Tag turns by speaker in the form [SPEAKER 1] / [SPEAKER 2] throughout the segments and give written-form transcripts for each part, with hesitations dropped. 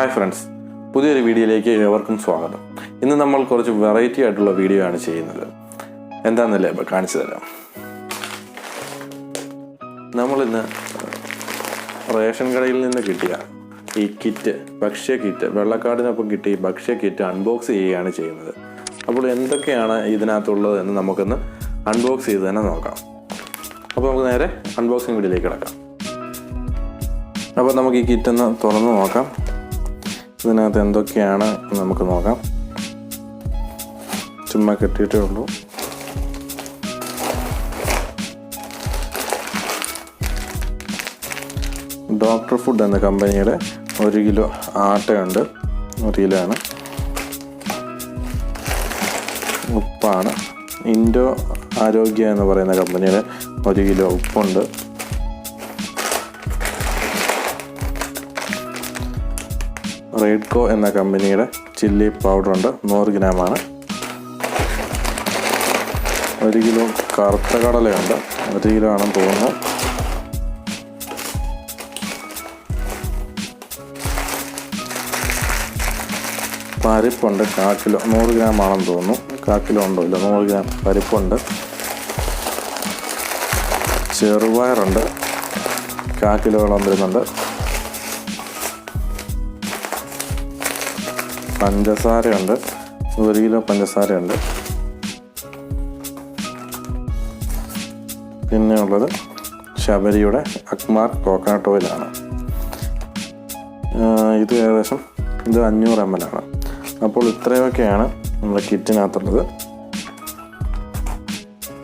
[SPEAKER 1] Hi friends, പുതിയൊരു വീഡിയോയിലേക്ക് ഏവർക്കും സ്വാഗതം. ഇന്ന് നമ്മൾ കുറച്ച് വെറൈറ്റി ആയിട്ടുള്ള വീഡിയോ ആണ് ചെയ്യുന്നത്. എന്താണെന്നല്ലേ ഇപ്പോൾ കാണിച്ചു തരാം. നമ്മളിന്ന് റേഷൻ കടയിൽ നിന്ന് കിട്ടിയ ഈ കിറ്റ്, ഭക്ഷ്യ കിറ്റ്, വെള്ളക്കാടിനൊപ്പം കിട്ടിയ ഭക്ഷ്യ കിറ്റ് അൺബോക്സ് ചെയ്യുകയാണ് ചെയ്യുന്നത്. അപ്പോൾ എന്തൊക്കെയാണ് ഇതിനകത്തുള്ളത് എന്ന് നമുക്കൊന്ന് അൺബോക്സ് ചെയ്ത് തന്നെ നോക്കാം. അപ്പോൾ നമുക്ക് നേരെ അൺബോക്സിങ് വീഡിയോയിലേക്ക് കിടക്കാം. അപ്പോൾ നമുക്ക് ഈ കിറ്റ് ഒന്ന് തുറന്ന് നോക്കാം. ഇതിനകത്ത് എന്തൊക്കെയാണ് നമുക്ക് നോക്കാം. ചുമ്മാ കെട്ടിയിട്ടേ ഉള്ളൂ. ഡോക്ടർ ഫുഡ് എന്ന കമ്പനിയുടെ 1 കിലോ ആട്ടയുണ്ട്, 1 കിലോ ആണ്. ഉപ്പാണ്. ഇൻഡോ ആരോഗ്യ എന്ന് പറയുന്ന കമ്പനിയുടെ 1 കിലോ ഉപ്പുണ്ട്. റെഡ്കോ എന്ന കമ്പനിയുടെ ചില്ലി പൗഡറുണ്ട്, 100 ഗ്രാമാണ്. 1 കിലോ കറുത്ത കടലയുണ്ട്, 1 കിലോ ആണെന്ന് തോന്നുന്നു. പരിപ്പുണ്ട്, 1/4 കിലോ, 100 ഗ്രാം ആണെന്ന് തോന്നുന്നു. 1/4 കിലോ ഉണ്ടോ ഇല്ല, 100 ഗ്രാം പരിപ്പുണ്ട്. ചെറുപയറുണ്ട്, 1/4 കിലോളം വരുന്നുണ്ട്. പഞ്ചസാരയുണ്ട്, 1 കിലോ പഞ്ചസാരയുണ്ട്. പിന്നെ ഉള്ളത് ശബരിയുടെ അക്മാർ കോക്കനട്ട് ഓയിലാണ്. ഇത് ഏകദേശം 500 ml ആണ്. അപ്പോൾ ഇത്രയൊക്കെയാണ് നമ്മുടെ കിറ്റിനകത്തുള്ളത്.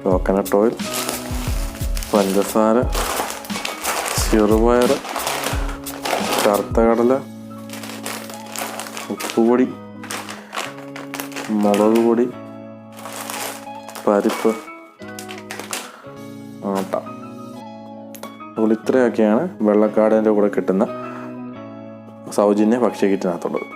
[SPEAKER 1] കോക്കനട്ട് ഓയിൽ, പഞ്ചസാര, ചെറുപയർ, കറുത്ത കടല, ഉപ്പുപൊടി, മുളക് പൊടി, പരിപ്പ്, ആട്ട. അപ്പോൾ ഇത്രയൊക്കെയാണ് വെള്ളക്കാടിൻ്റെ കൂടെ കിട്ടുന്ന സൗജന്യ ഭക്ഷ്യ കിറ്റിനകത്തുള്ളത്.